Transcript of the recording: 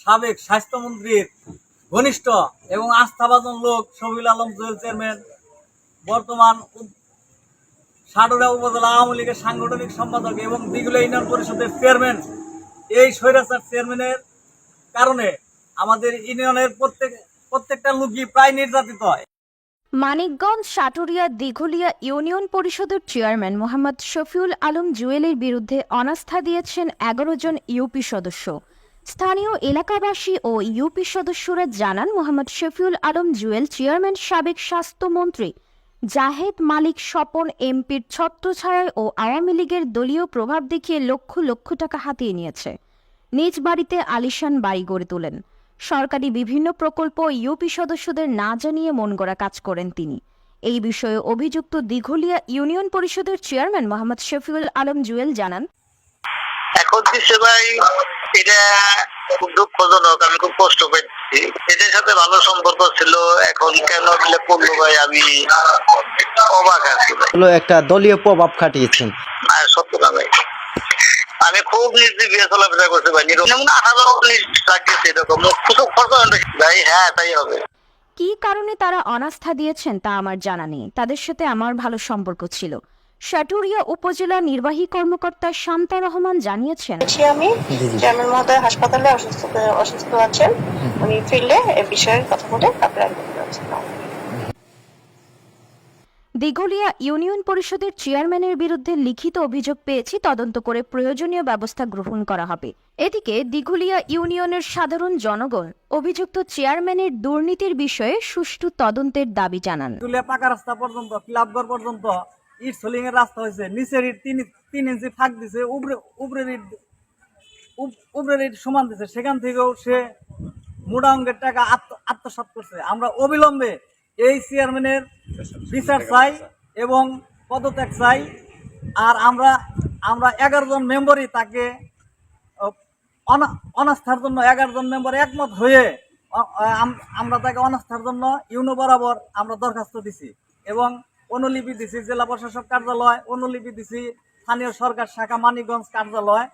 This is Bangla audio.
সাবেক স্বাস্থ্যমন্ত্রীর ঘনিষ্ঠ এবং আস্থাভাজন লোক শফিউল আলম জুয়েল চেয়ারম্যান, বর্তমান সাটুরা উপজেলা আওয়ামী লীগের সাংগঠনিক সম্পাদক এবং দিঘুলিয়া ইউনিয়ন পরিষদের চেয়ারম্যান, এই স্বৈরাচার চেয়ারম্যানের কারণে আমাদের ইউনিয়নের প্রত্যেকটা লোকই প্রায় নির্যাতিত হয়। মানিকগঞ্জ সাটুরিয়া দিঘুলিয়া ইউনিয়ন পরিষদের চেয়ারম্যান মোহাম্মদ শফিউল আলম জুয়েলের বিরুদ্ধে অনাস্থা দিয়েছেন 11 জন ইউপি সদস্য। স্থানীয় এলাকাবাসী ও ইউপি সদস্যরা জানান, মোহাম্মদ শফিউল আলম জুয়েল চেয়ারম্যান সাবেক স্বাস্থ্যমন্ত্রী জাহেদ মালিক স্বপন এমপির ছত্রছায়ায় ও আওয়ামী লীগের দলীয় প্রভাব দেখিয়ে লক্ষ লক্ষ টাকা হাতিয়ে নিয়েছে। নিজ বাড়িতে আলিশান বাড়ি গড়ে তোলেন। সরকারি বিভিন্ন প্রকল্প ইউপি সদস্যদের না জানিয়ে মনগড়া কাজ করেন তিনি। এই বিষয়ে অভিযুক্ত দিঘুলিয়া ইউনিয়ন পরিষদের চেয়ারম্যান মোহাম্মদ শফিউল আলম জুয়েল জানান, এখন দিচ্ছে ভাই, এটা খুব দুঃখজনক। আমি খুব কষ্ট পেয়েছি। এদের সাথে ভালো সম্পর্ক ছিল, এখন কেন দিলে করলো ভাই, আমি অবাক আছি ভাই। একটা দলীয় প্রভাব খাটিয়েছেন। সত্য না ভাই, আমি খুব নির্দিষ্ট চলাফেরা করছি ভাই। এরকম ভাই, হ্যাঁ তাই হবে। কি কারণে তারা অনাস্থা দিয়েছেন তা আমার জানা নেই। তাদের সাথে আমার ভালো সম্পর্ক ছিল। সাটুরিয়া উপজেলা নির্বাহী কর্মকর্তা শান্তা রহমান জানিয়েছেন, আমি চেয়ারম্যান মহোদয় হাসপাতালে অসুস্থ আছেন, উনি ফিরলে এ বিষয়ে কথা বলে আপনার। দিঘুলিয়া ইউনিয়ন পরিষদের চেয়ারম্যানের বিরুদ্ধে লিখিত অভিযোগ পেয়েছি, তদন্ত করে প্রয়োজনীয় ব্যবস্থা গ্রহণ করা হবে। এদিকে দিঘুলিয়া ইউনিয়নের সাধারণ জনগণ অভিযুক্ত চেয়ারম্যানের দুর্নীতির বিষয়ে সুষ্ঠু তদন্তের দাবি জানান। পাকা রাস্তা পর্যন্ত, ক্লাবঘর পর্যন্ত ইট সোলিং এর রাস্তা হয়েছে। নিচের ইট 3 ইঞ্চি ফাঁক দিছে, উপরের ইট সমান দিছে। সেখান থেকেও সে মোটা অঙ্কের টাকা আত্মসাৎ করছে। আমরা অবিলম্বে এই চেয়ারম্যানের বিচার চাই এবং পদত্যাগ চাই। আর আমরা 11 জন মেম্বারই তাকে অনাস্থার জন্য 11 জন মেম্বার একমত হয়ে আমরা তাকে অনাস্থার জন্য ইউনো বরাবর আমরা দরখাস্ত দিছি এবং অনুলিপি দিছি জেলা প্রশাসক কার্যালয়, অনুলিপি দিছি স্থানীয় সরকার শাখা মানিকগঞ্জ কার্যালয়।